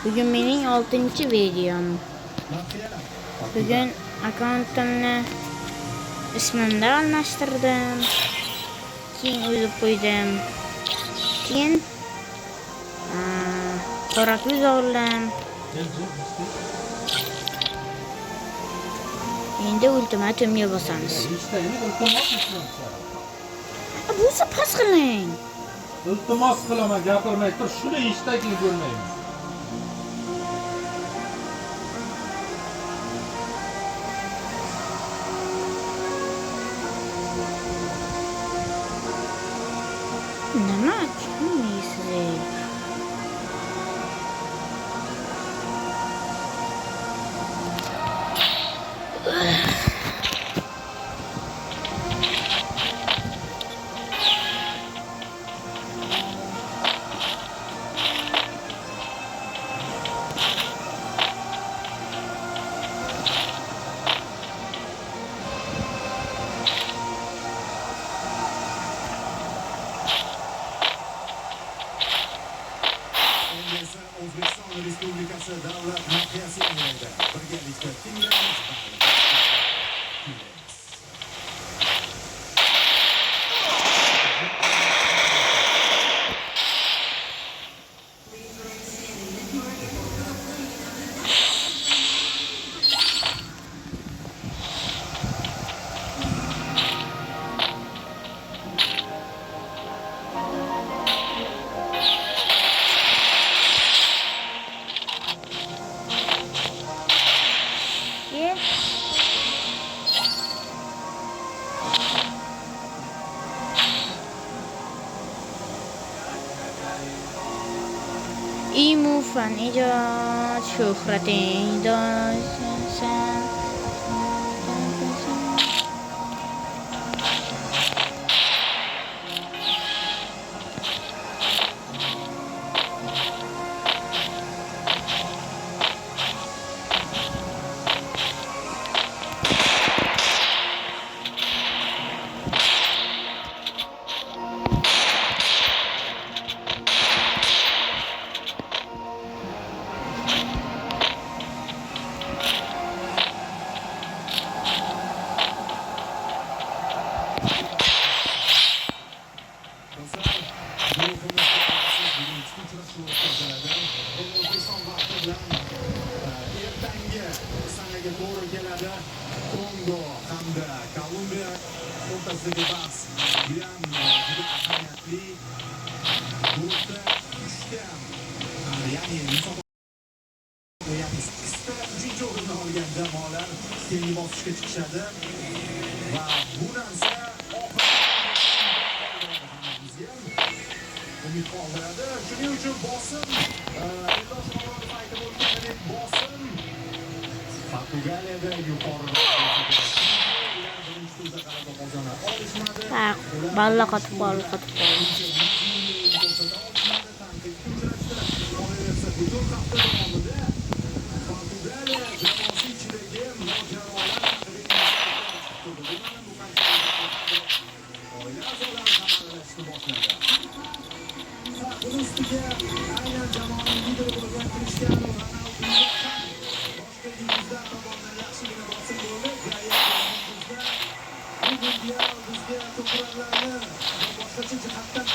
Bugün mening 6-videom. Bugün akkauntimni ismimni almashtirdim. Keyin o'zib qo'ydim. Keyin qora ko'z oldim. Endi ultimatumga bosamiz. Bo'lsa pas qiling. Iltimos qilaman, gapirmay tur, shuni eshitdagi ko'rmayman. Nima tushunmaysiz? O'zbekiston Respublikasi davlat madhiyasi o'ynaydi. Birgalikda tinglaymiz. Imu fan ijod shuhrating do'stsan. Ertangi sanaga to'g'ri keladi. Kongo hamda Kolumbiya o'rtasidagi bahs judayam juda ahamiyatli. Guruhda 3ta, ya'ni musobaqa 8ta 3-o'rinni olgan jamoalar keyingi bosqichga chiqishadi va bu narsa umid qoldiradi. Shuning uchun bosim Portugaliyada yuqori Balla qotib qoldi. Bunun üstüge aynen zamanın lideri bo'lgan Cristiano Ronaldo boshqa yulduzlar tomonidan yaxshigina bosim bo'ldi. Bu mundial bizga to'plarlarni boshqacha jihatdan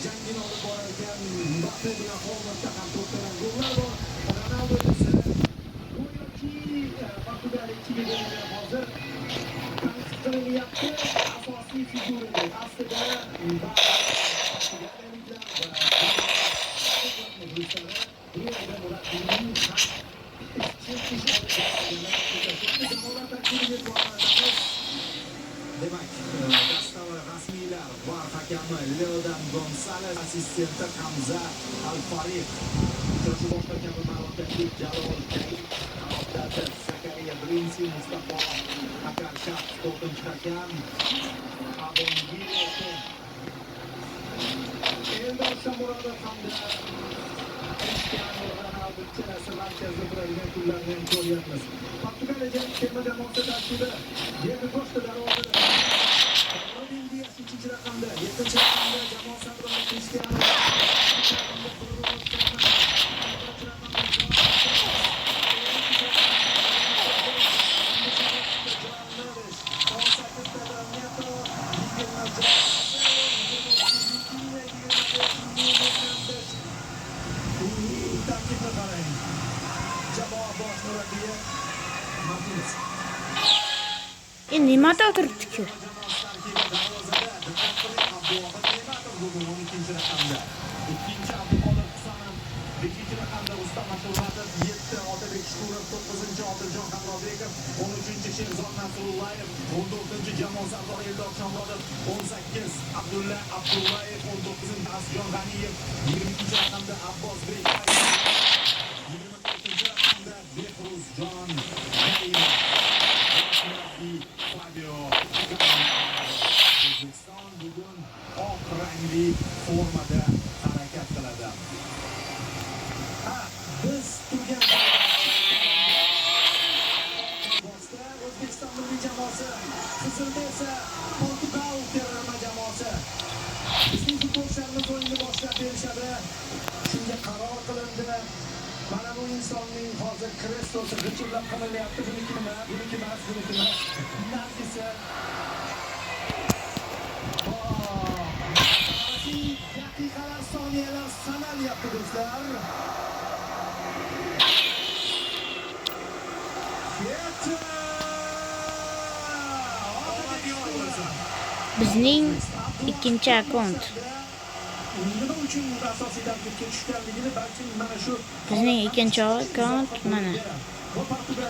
jangini olib borar ekan. Mbappe bilan Holandda ham to'plangan gollar bor. Ronaldo esa Portugaliya ichiga hozir tanqiqlanyapti. Asosiy figura aslida demak, dastavval rasmiylar VAR hakami Leodan Gonzales, assistenti Hamza Al-Fariq, uchrashuv boshlagan ma'lumotlik Jalol Karim, Zakariya Birinchi, Mustafa Akarshak, 4-hakam Abongile, Eldor Shomurodov hamda Cristiano Ronaldo kelasi markazda turadigan kunlarni ham ko'ryapmiz. Portugaliya terma jamoasi tarkibi Diego Costa darvozada. Ronaldinho 3-chi raqamda, 7-chi raqamda jamoa sardori Cristiano. Nimada o'tiribdi-ku? Ikkinchi Abduqodir Husanov, 5-chi raqamda Rustam Ashurmatov, 7 Otabek Shukurov, 9-chi Odiljon Hamrobekov, 13-chi Sherzod Nasrullayev, 14-chi Jamol Sardor Eldor Shomurodov, 18 Abdulla Abdullayev, 19-chi Asjon G'aniyev, 22-chi raqamda Abbos Bekbayev, 24-chi raqamda Behruzjon Karimov, Fabio O'zbekiston bugun oq rangli formada harakat qiladi. Biz turgan boshda O'zbekiston milliy jamoasi, qizilda esa Portugal terma jamoasi. Bizning futbolchilarimiz o'yinni boshlab berishadi. Shunga qaror qilindi. Mana bu insonning hozir kreslosi g'ichirlab qamilyapti. Buniki nima? Buniki emas, buniki emas. Nargisi. Daqiqalar, soniyalar sanalyapti do'stlar. Bizning ikkinchi akkaunt. Nima uchun asosiy tarkibga tushganligini balki mana shu Bizning ikkinchi akkaunt mana.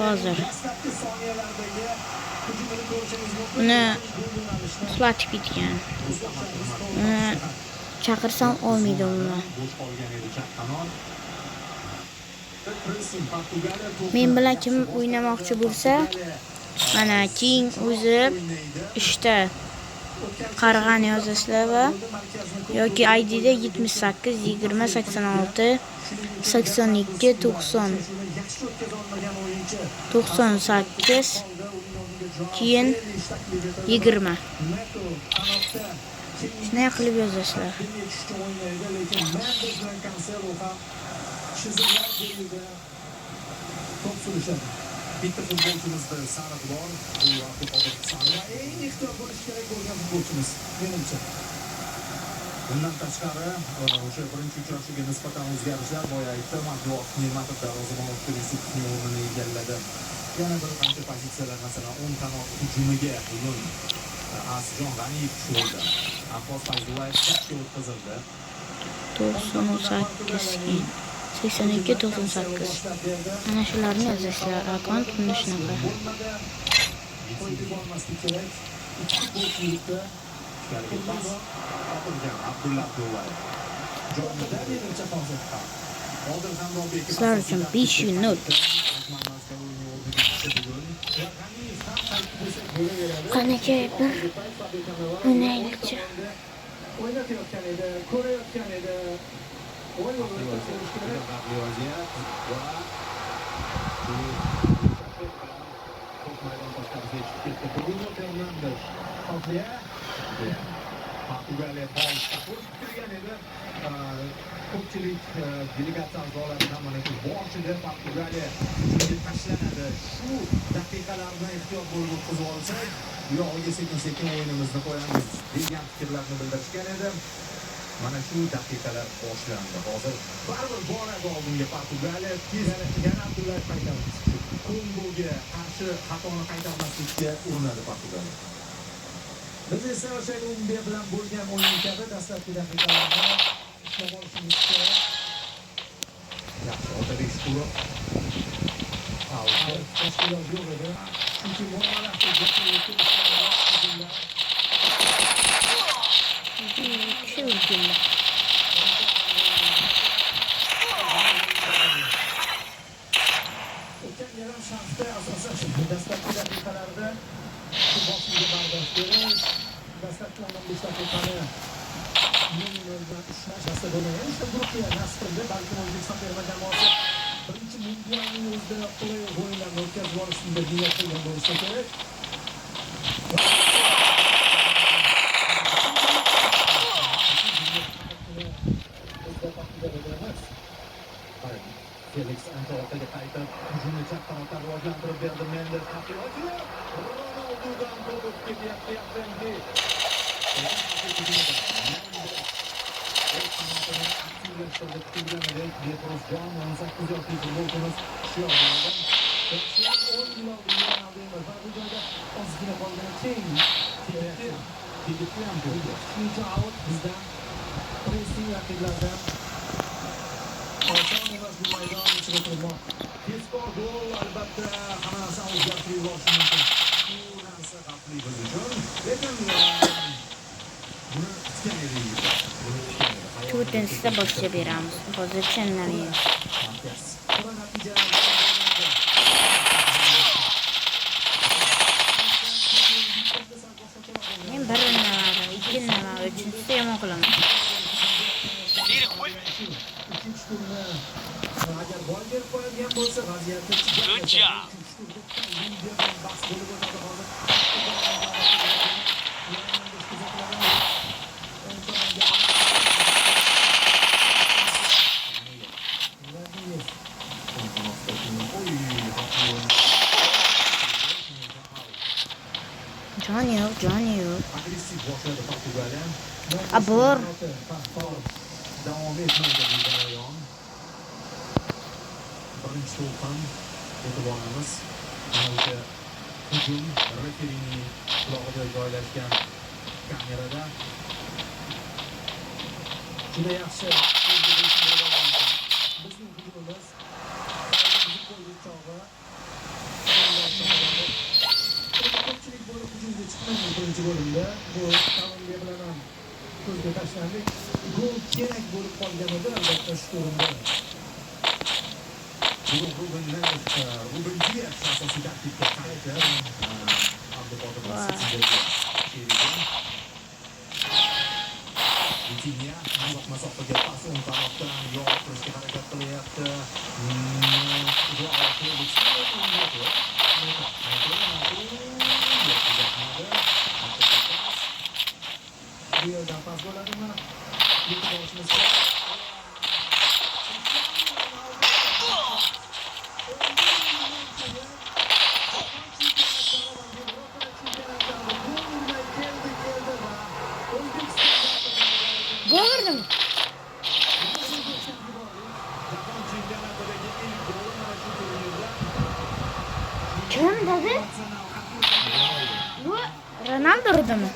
Hozir. dastlabki soniyalardagi hujumini ko'rishingiz mumkin. Uni uxlatib ketgan. Uni chaqirsam olmaydi umuman. Bo'sh qolgan edi chap qanot. Pressing Portugaliya to'pni Men bilan kim o'ynamoqchi bo'lsa, mana keyin o'zi ishda qarg'ani yozasizlar va yoki IDda 78 20 86 82 90 98 keyin 20 shunday qilib yozasizlar. Bitta futbolchimizda sariq bor, bu Abduqodir Husanov. eng ehtiyot bo'lish kerak bo'lgan futbolchimiz menimcha. Bundan tashqari, o'sha birinchi uchrashuvga nisbatan o'zgarishlar boya aytdim, Abduvohid Ne'matov darvozabon Yusufning o'rnini egalladi. Yana bir qancha pozitsiyalar, masalan, o'ng qanot hujumiga bugun Asjon G'aniyev tushirildi. Abbos Fayzullayev chapga o'tkazildi. 98 keyin 82 98 ana shularni yozasizlar. Akkaunt mana shunaqa. Qo'yib yubormaslik kerak. Ikki futbolchilikda Ichkariga pas. Xotirjam Abdulla Abdullayev. jonida menimcha hozir. Odil Hamrobekov Sizlar uchun 5-0. Qanaka bir o'ynaylikchi. O'ynatayotgan edi, ko'rayotgan edi. O'yin o'rnatilishi kerak. Bruno Fernandes. Portugaliya kirgan edi. Ko'pchilik delegatsiya a'zolaridan mana shu boshida Portugaliya hujumga tashlanadi. Shu daqiqalarda ehtiyot bo'lib o'tkazib olsak, yog'iga sekin-sekin o'yinimizni qo'yamiz degan fikrlarni bildirishgan edi. Mana shu daqiqalar boshlandi. Hozir baribir boradi oldinga Portugaliya. Yana Abdullayev qaytardi. Kongoga qarshi xatoni qaytarmaslikka urinadi Portugaliya. Biz esa o'sha Umbe bilan bo'lgan o'yin kabi dastlabki daqiqalarda ishlab olishimiz kerak. Yaxshi, Otabek Shukurov. Tashkilot yo'q edi. Chunki muomalalar Shu o'lganda. o'tgan yarim shaxsda asosan dastlabki daqiqalarda shu boshliga bardosh berish, dastlabki 15 daqiqani minimumda ushlash aslida bo'lmagan. Işte Turkiya nasib qildi, balkim O'zbekiston terma jamoasi birinchi mundialning o'zida play-off o'yinlarini o'tkazib olishni niyat qilgan bo'lsa kerak. Felix ancha orqaga qaytib, hujumni chap tarafga rivojlantirib berdi. Mendes taqdimoti. Ronaldudan to'p o'tib ketyapti Yaprenki. Betrosjon 18 yoshli futbolchimiz Shiyog'dan ozgina qolgan keng tegishli ham ko'rdi. shuncha out bizdan pressing raqiblardan oson emas bu maydon ichida turmoq. Tezkor gol albatta hamma narsani o'zgartirib yuborishi mumkin. Bu narsa xavfli biz uchun. Lekin buni kutgan edik. To'rtinchisida boshlab beramiz. Hozircha nima yo'q. To'g'ri natija Men bir nima, ikki nima, uchinchisida yomon qilaman. ikkinchi turni agar gol berib qo'yadigan bo'lsa vaziyatni bahs bo'lib o'tadi hozir. Joni yo'q. Agressiv boshladi Portugaliya. Abor. Davom etmaydi bu jarayon. Birinchi to'pdan e'tiborimiz o'sha hujum referining qulog'ida joylashgan kamerada Juda yaxshi. Bizning hujumimiz ko'pchilik bo'lib hujumga chiqmaydi birinchi bo'limda. Bu Kolumbiya bilan ham ko'zga tashlandik. Gol kerak bo'lib qolgan edi albatta shu o'rinda. Ruben Dias asosiy tarkibga qaytdi. Vitinha uzoq masofaga pas o'ng tarafdan yo'qotishga harakat qilyapti. Bu yerdan pas bo'ladimi? Yetib olishimiz kerak. Gol urdim. Kim dedi? Bu Ronaldo urdimi?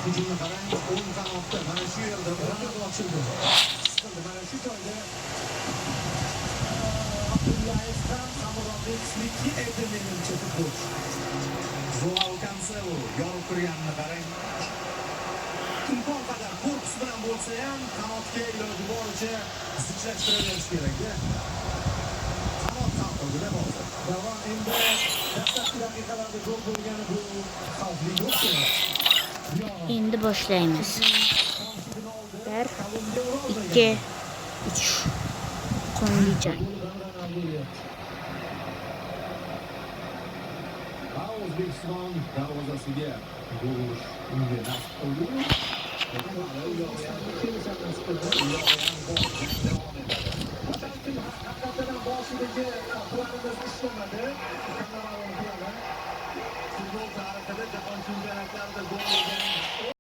Hücumni qarang, o'ng qanotda mana shu yerda Ronaldo ochildi. Siqildi mana shu joyda. Abdullayevdan Hamurodovski edi menimcha futbolchi. Joao Cancelo yorib turganini qarang. Imkon qadar korpus bilan bo'lsa ham qanotga iloji boricha zichlashtirash kerak-da. Qanot qanotida hozir. Davom endi dastlabki daqiqalarda gol bo'lgani bu xavfli bo'ldi. Endi boshlaymiz. 1 2 3 Qo'ng'icha. O'zbekiston darvozasiga gol urish unga nasib qildi. boshidagi planimiz ishlamadi. Futbol tarixida jahon chempionatlarida gol urgan